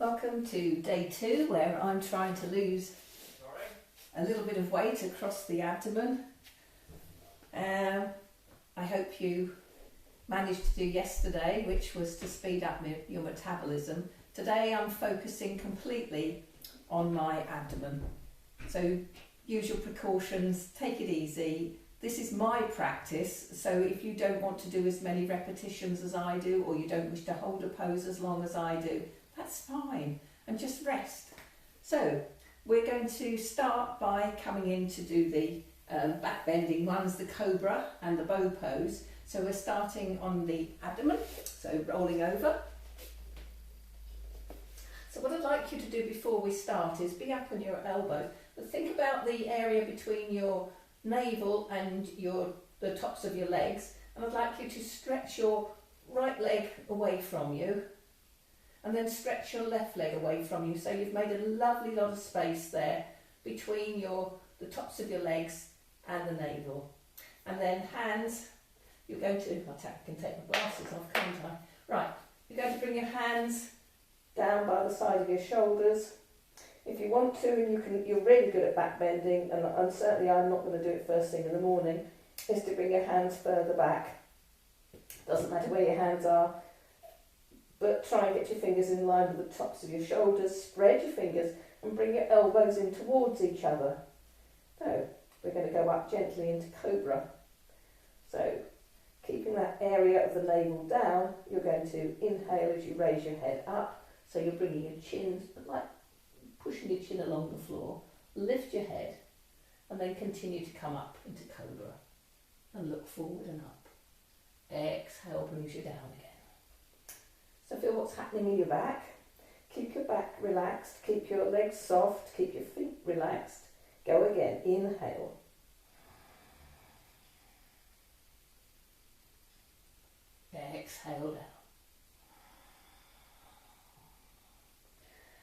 Welcome to day 2, where I'm trying to lose a little bit of weight across the abdomen. I hope you managed to do yesterday, which was to speed up your metabolism. Today I'm focusing completely on my abdomen. So use your precautions, take it easy. This is my practice, so if you don't want to do as many repetitions as I do, or you don't wish to hold a pose as long as I do, that's fine, and just rest. So we're going to start by coming in to do the back bending ones, the cobra and the bow pose. So we're starting on the abdomen, so rolling over. So what I'd like you to do before we start is be up on your elbow, but think about the area between your navel and the tops of your legs, and I'd like you to stretch your right leg away from you and then stretch your left leg away from you, so you've made a lovely lot of space there between the tops of your legs and the navel. And then hands, you're going to, I can take my glasses off, can't I? Right, you're going to bring your hands down by the side of your shoulders. If you want to, and you're really good at back bending, and certainly I'm not going to do it first thing in the morning, is to bring your hands further back. Doesn't matter where your hands are, but try and get your fingers in line with the tops of your shoulders. Spread your fingers and bring your elbows in towards each other. So we're going to go up gently into cobra. So keeping that area of the navel down, you're going to inhale as you raise your head up. So you're bringing your chin, like pushing your chin along the floor. Lift your head and then continue to come up into cobra and look forward and up. Exhale, brings you down again. So feel what's happening in your back. Keep your back relaxed, keep your legs soft, keep your feet relaxed. Go again, inhale. Exhale down.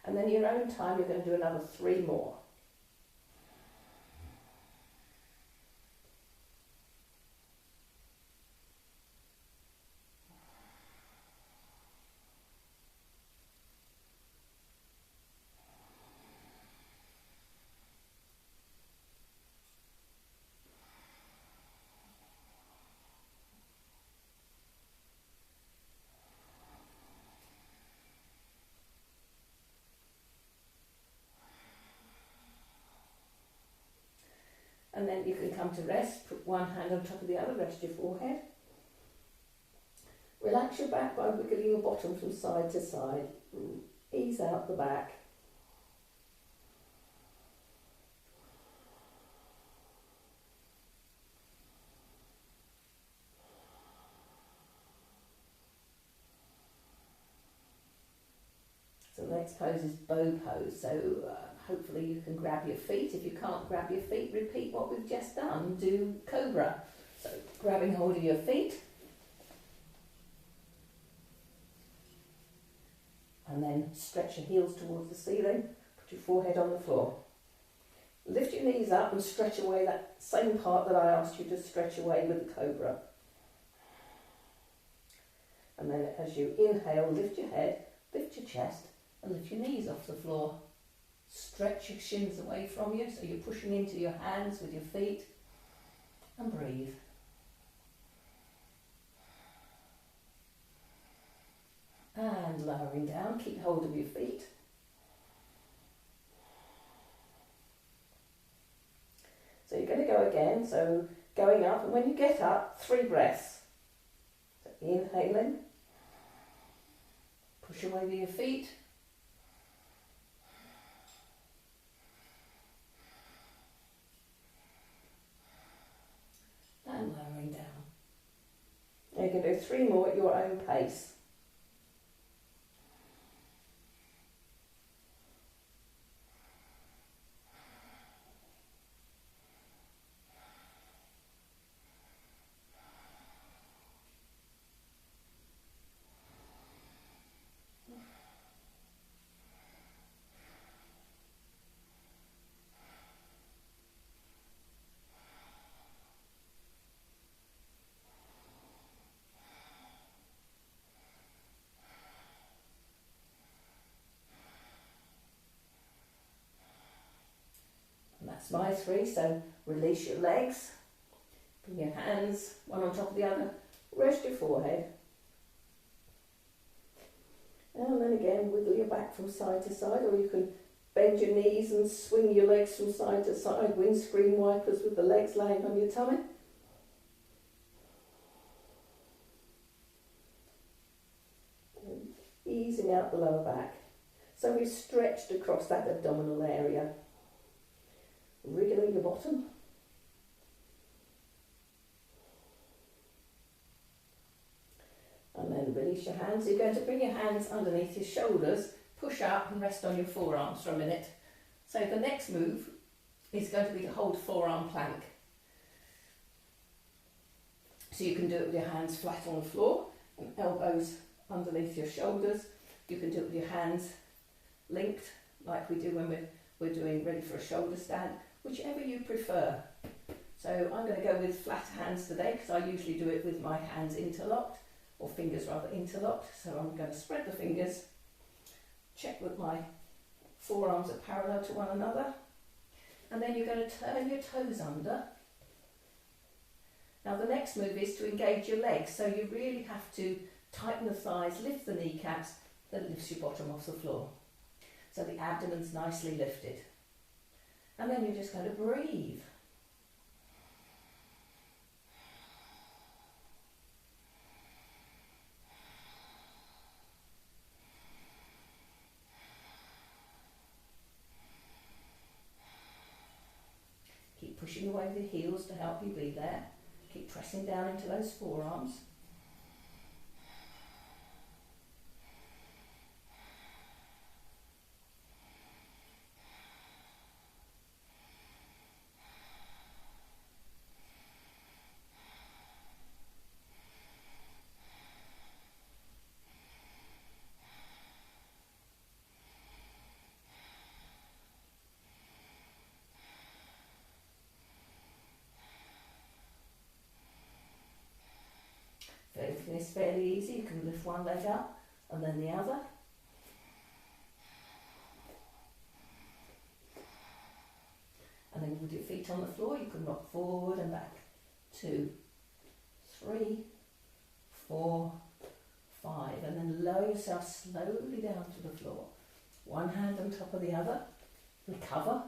And then your own time, you're going to do another 3 more. And then you can come to rest, put one hand on top of the other, rest your forehead. Relax your back by wiggling your bottom from side to side. Ease out the back. So the next pose is bow pose. So hopefully you can grab your feet. If you can't grab your feet, repeat what we've just done. Do cobra. So grabbing hold of your feet. And then stretch your heels towards the ceiling. Put your forehead on the floor. Lift your knees up and stretch away that same part that I asked you to stretch away with the cobra. And then as you inhale, lift your head, lift your chest, and lift your knees off the floor. Stretch your shins away from you, so you're pushing into your hands with your feet, and breathe. And lowering down, keep hold of your feet. So you're going to go again, so going up, and when you get up, 3 breaths. So inhaling, push away with your feet. And lowering down. And you can do 3 more at your own pace. That's my 3, so release your legs, bring your hands one on top of the other, rest your forehead. And then again, wiggle your back from side to side, or you can bend your knees and swing your legs from side to side, windscreen wipers with the legs laying on your tummy. And easing out the lower back. So we've stretched across that abdominal area. Wriggling your bottom. And then release your hands. You're going to bring your hands underneath your shoulders, push up and rest on your forearms for a minute. So the next move is going to be to hold forearm plank. So you can do it with your hands flat on the floor and elbows underneath your shoulders. You can do it with your hands linked like we do when we're doing ready for a shoulder stand, whichever you prefer. So I'm going to go with flat hands today because I usually do it with my hands interlocked, or fingers rather interlocked. So I'm going to spread the fingers, check that my forearms are parallel to one another, and then you're going to turn your toes under. Now the next move is to engage your legs, so you really have to tighten the thighs, lift the kneecaps, that lifts your bottom off the floor. So the abdomen's nicely lifted. And then you're just going to breathe. Keep pushing away with the heels to help you be there. Keep pressing down into those forearms. Everything is fairly easy. You can lift one leg up and then the other. And then with your feet on the floor, you can rock forward and back. 2, 3, 4, 5. And then lower yourself slowly down to the floor. One hand on top of the other. Recover.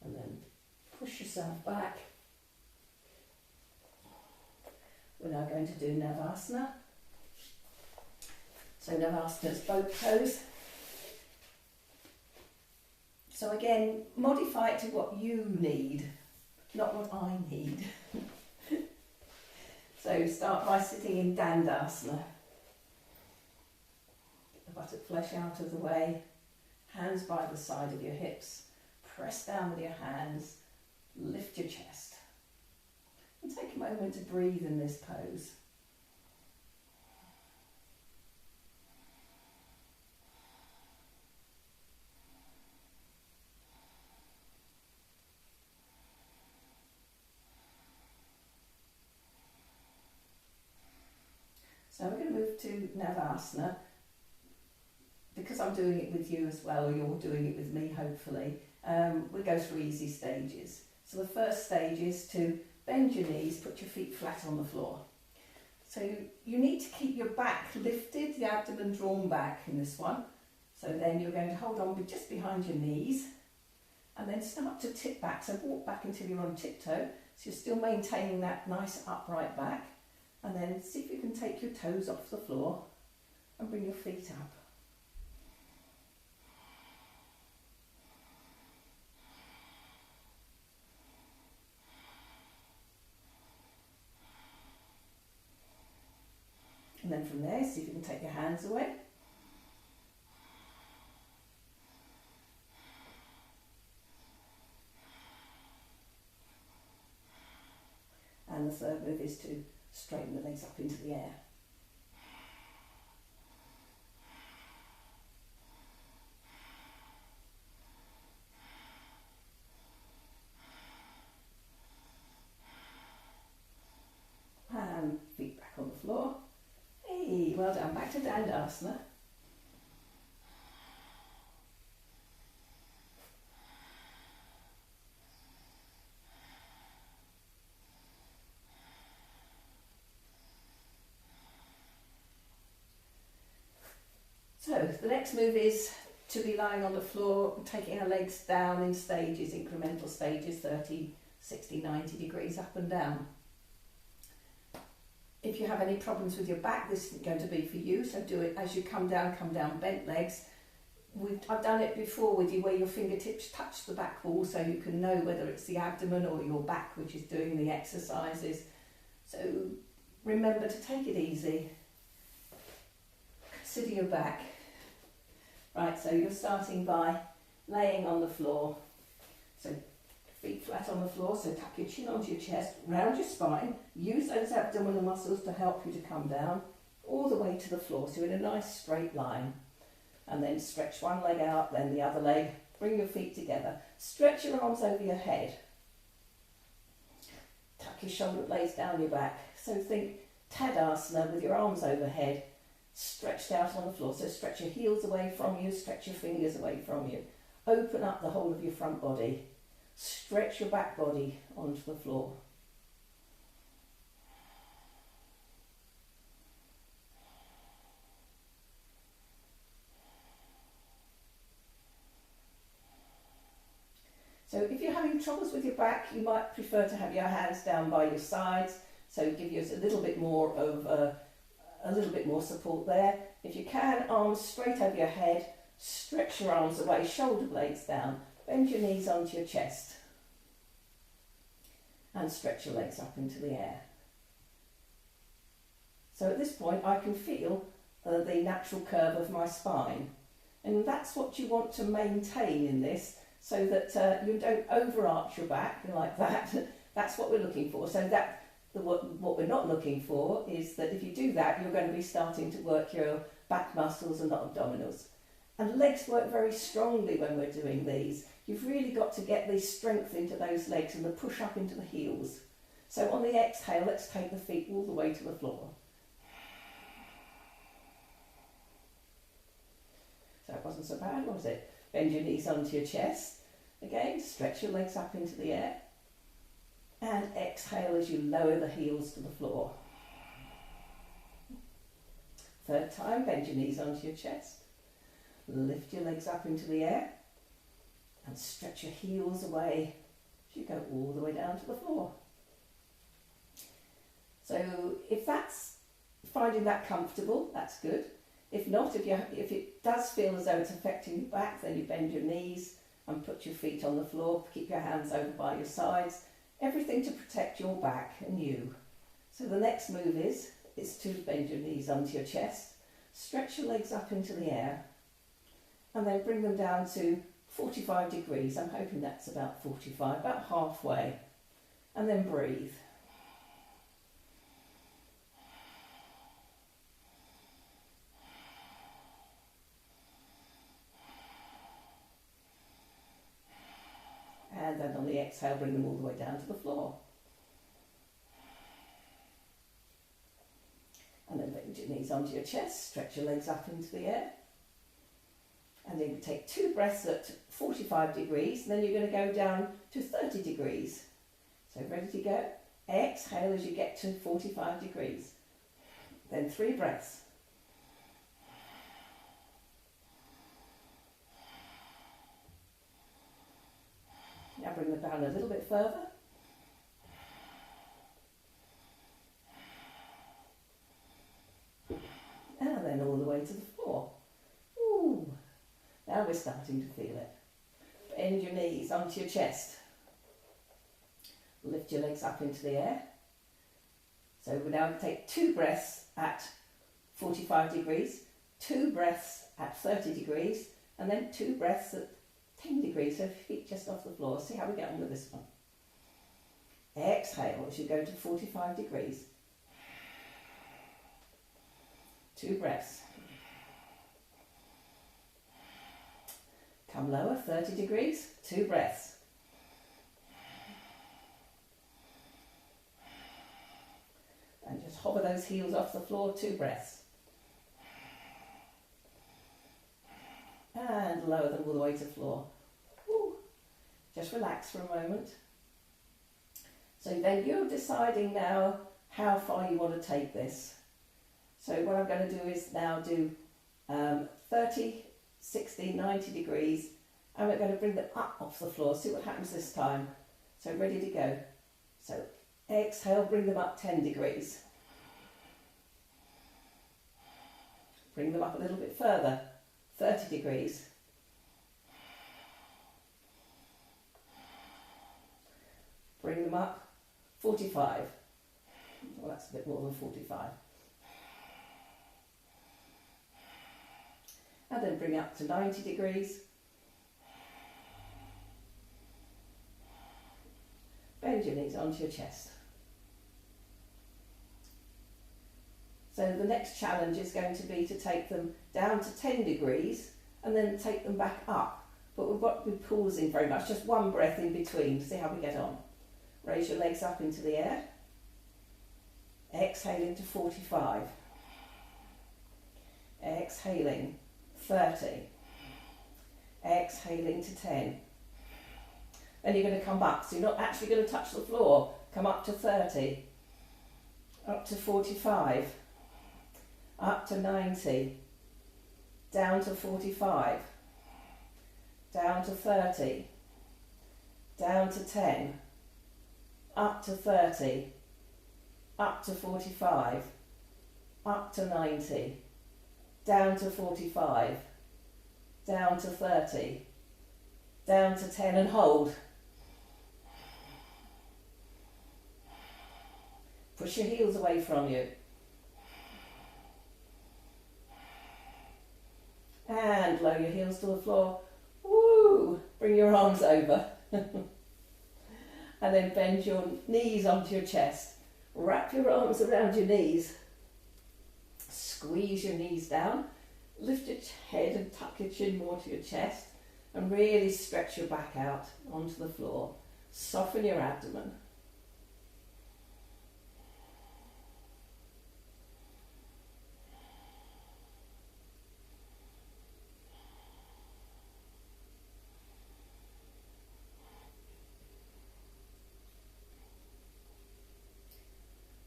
And then push yourself back. We're now going to do Navasana. So Navasana is boat pose. So again, modify it to what you need, not what I need. So start by sitting in Dandasana. The buttock flesh out of the way, hands by the side of your hips. Press down with your hands, lift your chest. And take a moment to breathe in this pose. So we're going to move to Navasana. Because I'm doing it with you as well, or you're doing it with me hopefully, we'll go through easy stages. So the first stage is to bend your knees, put your feet flat on the floor. So you need to keep your back lifted, the abdomen drawn back in this one. So then you're going to hold on just behind your knees and then start to tip back. So walk back until you're on tiptoe. So you're still maintaining that nice upright back. And then see if you can take your toes off the floor and bring your feet up. And then from there, see if you can take your hands away. third move is to straighten the legs up into the air. And feet back on the floor. Hey, well done. Back to Dandasana. So the next move is to be lying on the floor, taking our legs down in stages, incremental stages, 30, 60, 90 degrees up and down. If you have any problems with your back, this isn't going to be for you, so do it as you come down, bent legs. I've done it before with you where your fingertips touch the back wall so you can know whether it's the abdomen or your back which is doing the exercises. So remember to take it easy. Consider your back. Right, so you're starting by laying on the floor. So feet flat on the floor, so tuck your chin onto your chest, round your spine, use those abdominal muscles to help you to come down all the way to the floor, so in a nice straight line. And then stretch one leg out, then the other leg, bring your feet together, stretch your arms over your head, tuck your shoulder blades down your back, so think Tadasana with your arms overhead, stretched out on the floor, so stretch your heels away from you, stretch your fingers away from you, open up the whole of your front body. Stretch your back body onto the floor. So if you're having troubles with your back, you might prefer to have your hands down by your sides, so give you a little bit more of a little bit more support there. If you can, arms straight over your head, stretch your arms away, shoulder blades down. Bend your knees onto your chest and stretch your legs up into the air. So at this point I can feel the natural curve of my spine, and that's what you want to maintain in this, so that you don't overarch your back like that. That's what we're looking for. So what we're not looking for is that if you do that, you're going to be starting to work your back muscles and not abdominals. And legs work very strongly when we're doing these. You've really got to get the strength into those legs and the push up into the heels. So on the exhale, let's take the feet all the way to the floor. So it wasn't so bad, was it? Bend your knees onto your chest. Again, stretch your legs up into the air. And exhale as you lower the heels to the floor. Third time, bend your knees onto your chest. Lift your legs up into the air and stretch your heels away as you go all the way down to the floor. So if that's finding that comfortable, that's good. If not, if it does feel as though it's affecting your back, then you bend your knees and put your feet on the floor. Keep your hands over by your sides. Everything to protect your back and you. So the next move is to bend your knees onto your chest, stretch your legs up into the air, and then bring them down to 45 degrees. I'm hoping that's about 45, about halfway. And then breathe. And then on the exhale, bring them all the way down to the floor. And then bend your knees onto your chest, stretch your legs up into the air. And then you take 2 breaths at 45 degrees, and then you're going to go down to 30 degrees. So ready to go? Exhale as you get to 45 degrees. Then 3 breaths. Now bring them down a little bit further. And then all the way to the floor. Ooh. Now we're starting to feel it. Bend your knees onto your chest. Lift your legs up into the air. So we now take 2 breaths at 45 degrees, 2 breaths at 30 degrees, and then 2 breaths at 10 degrees, so feet just off the floor. See how we get on with this one. Exhale as you go to 45 degrees. 2 breaths. Come lower, 30 degrees, 2 breaths. And just hover those heels off the floor, 2 breaths. And lower them all the way to floor. Woo. Just relax for a moment. So then you're deciding now how far you want to take this. So what I'm going to do is now do 30, 60, 90 degrees, and we're going to bring them up off the floor. See what happens this time. So ready to go. So exhale, bring them up 10 degrees. Bring them up a little bit further, 30 degrees. Bring them up 45. Well, that's a bit more than 45. And then bring up to 90 degrees. Bend your knees onto your chest. So the next challenge is going to be to take them down to 10 degrees and then take them back up. But we've got to be pausing very much, just one breath in between to see how we get on. Raise your legs up into the air. Exhaling to 45. Exhaling 30. Exhaling to 10. Then you're going to come back, so you're not actually going to touch the floor. Come up to 30. Up to 45. Up to 90. Down to 45. Down to 30. Down to 10. Up to 30. Up to 45. Up to 90. Down to 45. Down to 30. Down to 10 and hold. Push your heels away from you. And lower your heels to the floor. Woo! Bring your arms over. And then bend your knees onto your chest. Wrap your arms around your knees. Squeeze your knees down. Lift your head and tuck your chin more to your chest. And really stretch your back out onto the floor. Soften your abdomen.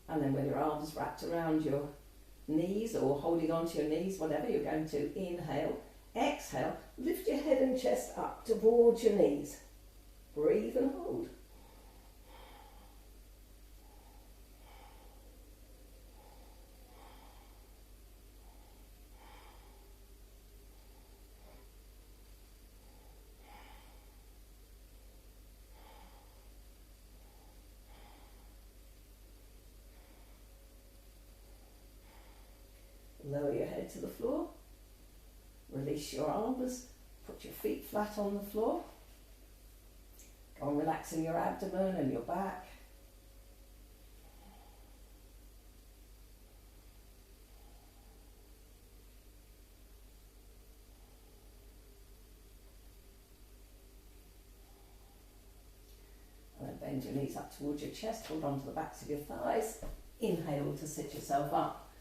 And then with your arms wrapped around your knees or holding onto your knees, whatever, you're going to inhale. Exhale, lift your head and chest up towards your knees. Breathe and hold. Lower your head to the floor. Release your arms. Put your feet flat on the floor. Go on relaxing your abdomen and your back. And then bend your knees up towards your chest. Hold on to the backs of your thighs. Inhale to sit yourself up.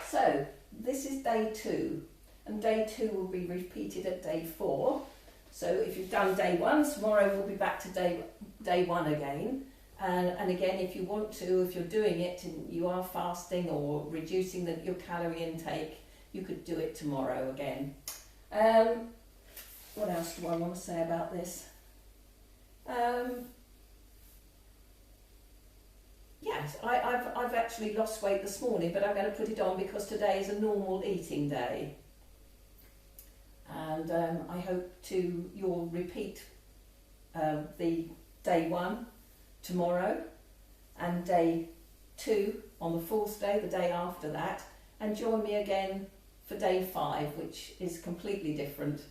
So, this is day 2, and day 2 will be repeated at day 4. So if you've done day 1, tomorrow we'll be back to day 1 again. And again, if you want to, if you're doing it and you are fasting or reducing your calorie intake, you could do it tomorrow again. What else do I want to say about this? Yes, I've actually lost weight this morning, but I'm going to put it on because today is a normal eating day. And I hope you'll repeat the day 1 tomorrow and day 2 on the 4th day, the day after that, and join me again for day 5, which is completely different.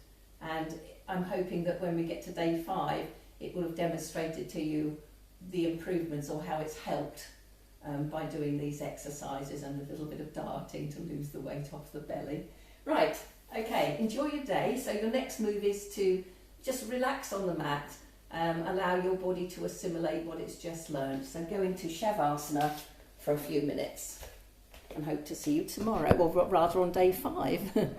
And I'm hoping that when we get to day 5, it will have demonstrated to you the improvements or how it's helped by doing these exercises and a little bit of darting to lose the weight off the belly. Right, okay, enjoy your day. So your next move is to just relax on the mat, allow your body to assimilate what it's just learned. So go into Shavasana for a few minutes and hope to see you tomorrow, or rather on day 5.